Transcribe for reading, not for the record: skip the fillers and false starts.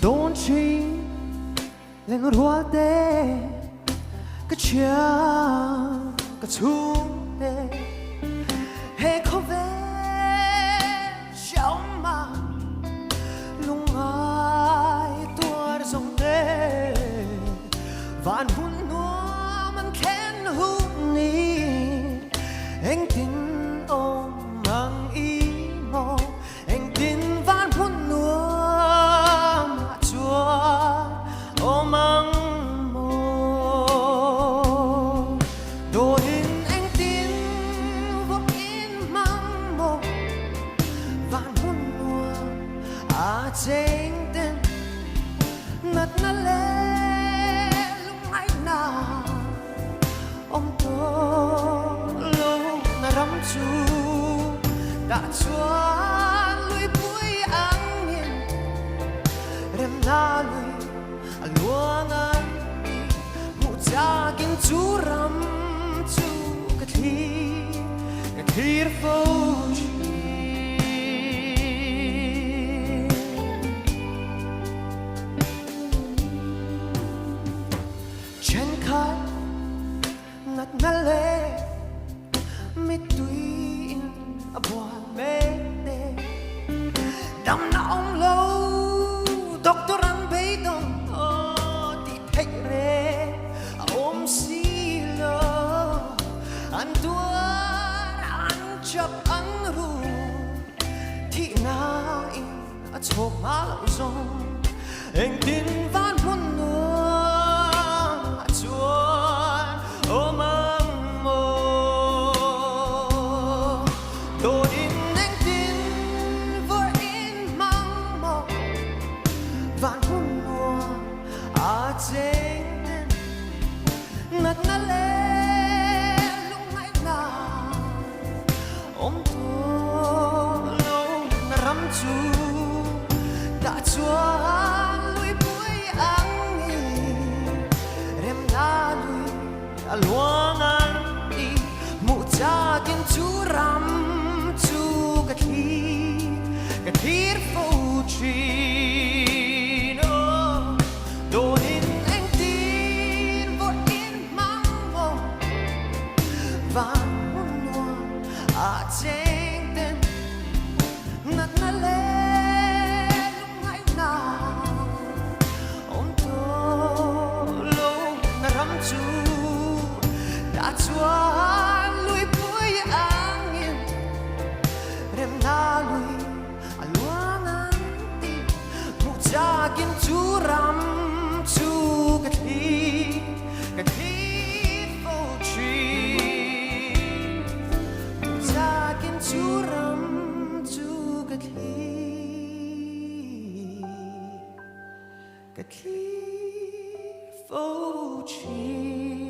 đón chi lên ruột tê cái chia cái chu tê hay không về trong mà lung ai tua dòng tê vạn hôn nó mình khen hôn ni anh tin ôm mang ý mong anh tin vạn hôn nó mà chúa ôm mang mong đồ hình anh tin vô in mang mong vạn hôn nó à chính tin nát nát lệ lúc ấy nào ông tôi lúc na rắm chu đã chúa lui bụi ăn nhiên rem na lui luang an mu cha kinh chu ram chu cái thi phô trên khai nát na lệ mi tuy buồn mê đê đâm na ông lâu doctor ăn bê đông thì thấy rê ôm xì lơ ăn tua ăn chập ăn ru thì na in chộp má lâu rong anh tin van muốn nữa chúa ôm mang mơ đồ in anh tin với in mang mơ vạn hôn mùa à trên nát nát lệ lúc ngày nào ông tôi lâu na rắm chu đã chúa lui bụi ăn rem na lui luang an đi mu cha kinh chu ram chu cái thi phô chi no đồ in anh tin vô in mang vô và muốn nuôi à trên tên nát na lệ lúc ngày nào ông tôi lâu na rắm chu đã chúa lui bụi ăn nhiên rem na lui luang an đi mu cha kinh chu ram chu cái thi phô chi mu cha kinh chu ram chu cái thi phô chi